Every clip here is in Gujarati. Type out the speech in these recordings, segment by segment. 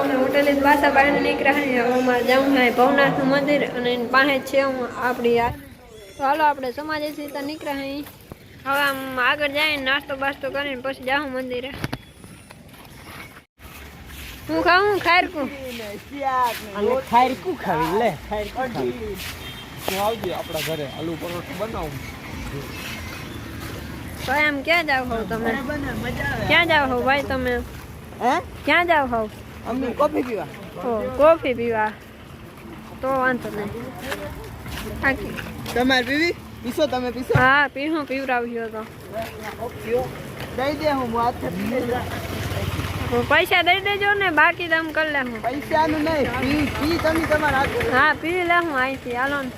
અમે હોટેલે પાછા બહાર નીકળ્યા છીએ. હવે અમારે જવું છે ભવનાથનું મંદિર અને એની પાસે જ છે હું આપણી આ. તો હાલો આપણે સમાજથી તો નીકળ્યા અહીં. હવે આમ આગળ જઈને નાસ્તો બાસ્તો કરીને પછી જાઉં મંદિરે. હું ખાઉં ખાયરકું ખાવી લે આવજે આપણા ઘરે આલુ પરોઠું બનાવું. તો એમ ક્યાં જાવ હોવ તમે? ક્યાં જાવ હોવ ભાઈ તમે? હે ક્યાં જાવ હોવ? અમે કોફી પીવા. ઓ કોફી પીવા. તો વાંધો નહીં. તમારે પીવી? પીશો તમે? પીશો? હા પીવું પીવરાવ્યો તો. દઈ દે હું હાથ પૈસા દઈ દેજો ને બાકી તમે કરી લે. હું પૈસાનું નહીં પી તમે તમારા હાથ. હા પી લે હું અહીંથી હાલો ને.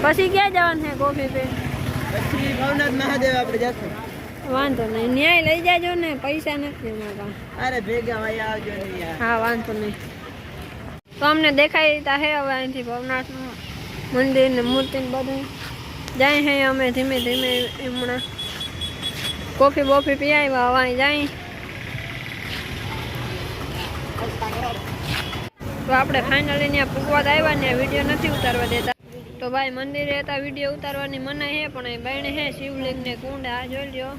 પછી ક્યાં જવાનું છે કોફી પી? પછી ભવનાથ મહાદેવ આપણે જશું. વાંધો નહીં ન્યાય લઈ જાજો ને પૈસા નથી અમારા. અરે ભેગા ભાઈ આવજો ને યાર. હા વાંધો નહીં. તો અમને દેખાય હે હવે અહીંથી ભવનાથનું મંદિર ને મૂર્તિ ને બધું જાય છે. અમે ધીમે ધીમે હમણાં કોફી બોફી પી આવ્યા હવે અહીં જાય. તો આપણે ફાઇનલી ત્યાં પૂગવા આવ્યા ને વિડીયો નથી ઉતારવા દેતા. તો ભાઈ મંદિરે હતા વિડીયો ઉતારવાની મનાઈ છે પણ એ બહેને છે શિવલિંગ ને કુંડ આ જોઈ લ્યો.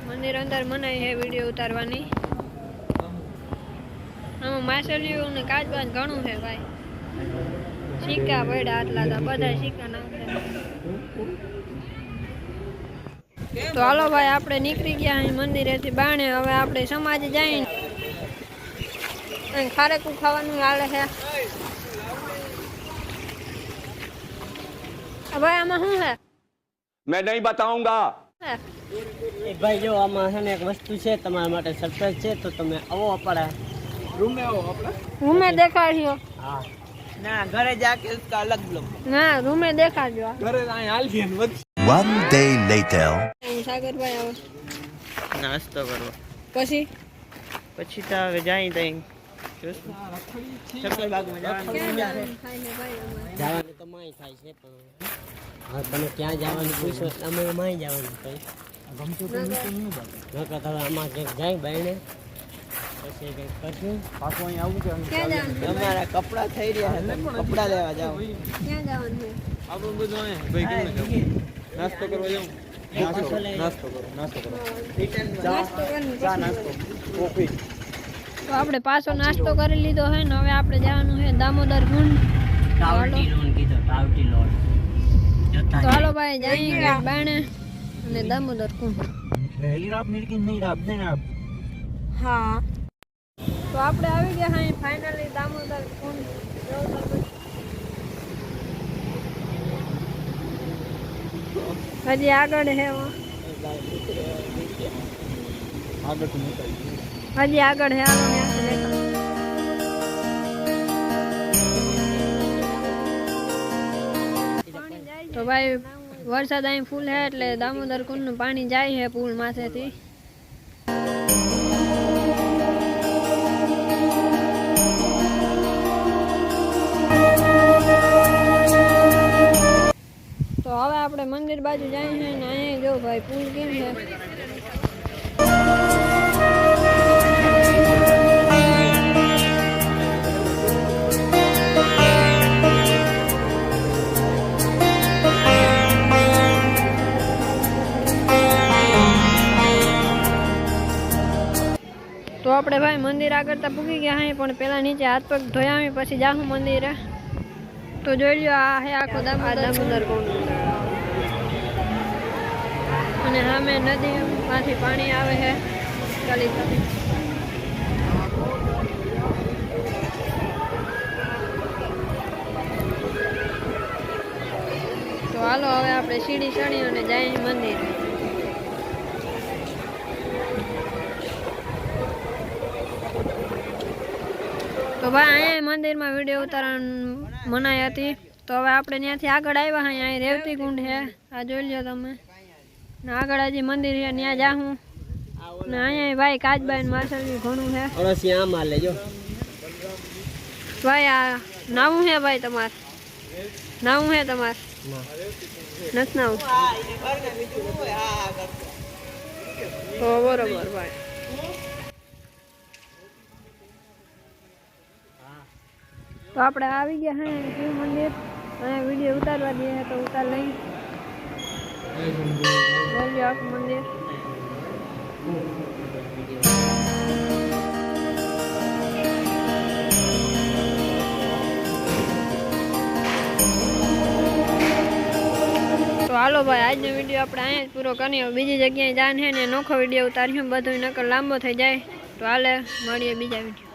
મંદિર અંદર મનાઈ છે વિડીયો ઉતારવાની. આમાં માછલીઓ ને કાચબાન ઘણું છે ભાઈ. સિક્કા પડ્યા આટલા હતા બધા સિક્કા નાખે. તો હાલો ભાઈ આપણે નીકળી ગયા અહીં મંદિરેથી બાણે. હવે આપણે સમાજ જઈને ખારેકું ખાવાનું હાલે છે. ભાઈ આમાં શું છે? मैं नहीं बताऊंगा. ભાઈ જો આમાં છે ને એક વસ્તુ છે તમારા માટે સરપ્રાઈઝ છે. તો તમે આવો આપણા રૂમે આવો. આપણે રૂમે દેખાડ્યો? હા ના ઘરે જાકે उसका अलग બ્લોગ. ના રૂમે દેખાડજો. ઘરે અહીં આલફિયન વધ. One day later. સાગરભાઈ આવો નાસ્તો કરવો પછી તો હવે જાય તઈ જવાનું તો માય થાય છે પણ હા તમે ક્યાં જવાનું પૂછો અમે માય જવાનું કઈ નકર તમે આમાં કંઈક જાય બાયણે પછી કંઈક કરશું પાછું અહીં આવું કે અમારા કપડાં થઈ રહ્યા છે કપડાં લેવા જાવ. ક્યાં જવાનું છે? આપણું બધું અહીંયા ભાઈ કેમ જવું નાસ્તો કરવા જાઉં. નાસ્તો કરો કોફી. તો આપણે પાછો નાસ્તો કરી લીધો છે ને હવે આપણે જવાનું છે દામોદર કુંડ. તો હાલો ભાઈ જઈએ બાણે અને દામોદર કુંડ. હા તો આપણે આવી ગયા અહીં ફાઇનલી દામોદર કુંડ. હજી આગળ છે હજી આગળ છે. તો ભાઈ વરસાદ અહીં ફૂલ છે એટલે દામોદર કુંડનું પાણી જાય છે પુલ માથેથી. તો હવે આપણે મંદિર બાજુ જાય છે ને અહીંયા જો ભાઈ પુલ કેમ છે. તો આપણે ભાઈ મંદિર આગળ તો પૂગી ગયા હે પણ પેલા નીચે હાથ પગ ધોયા પછી જાહું મંદિરે. તો જોઈ લ્યો આ હે આખો દામોદર કુંડ અને સામે નદીમાંથી પાણી આવે છે ચાલી ચાલી. તો હાલો હવે આપણે સીડી ચડી અને જઈએ મંદિર. તો ભાઈ અહીંયા મંદિરમાં વિડીયો ઉતારવાની મનાઈ હતી. તો હવે આપણે ત્યાંથી આગળ આવ્યા અહીં રેવતી કુંડ છે આ જોઈ લો તમે. ને આગળ હજી મંદિર છે ત્યાં જાઉં ને અહીંયા ભાઈ કાચબાઈ ને માછલી ઘણું છે. ભાઈ આ નાવું છે ભાઈ તમારે? નાવું છે તમારે? નથી નાવું? તો બરોબર ભાઈ. તો આપણે આવી ગયા હે શિવ મંદિર અને વિડીયો ઉતારવા દે તો ઉતાર લઈ આખું મંદિર તો હાલો ભાઈ આજનો વિડીયો આપણે અહીંયા જ પૂરો કરીએ બીજી જગ્યાએ જાન છે ને નોખો વિડીયો ઉતાર્યો બધું નકર લાંબો થઈ જાય તો હાલે મળીએ બીજા વિડીયો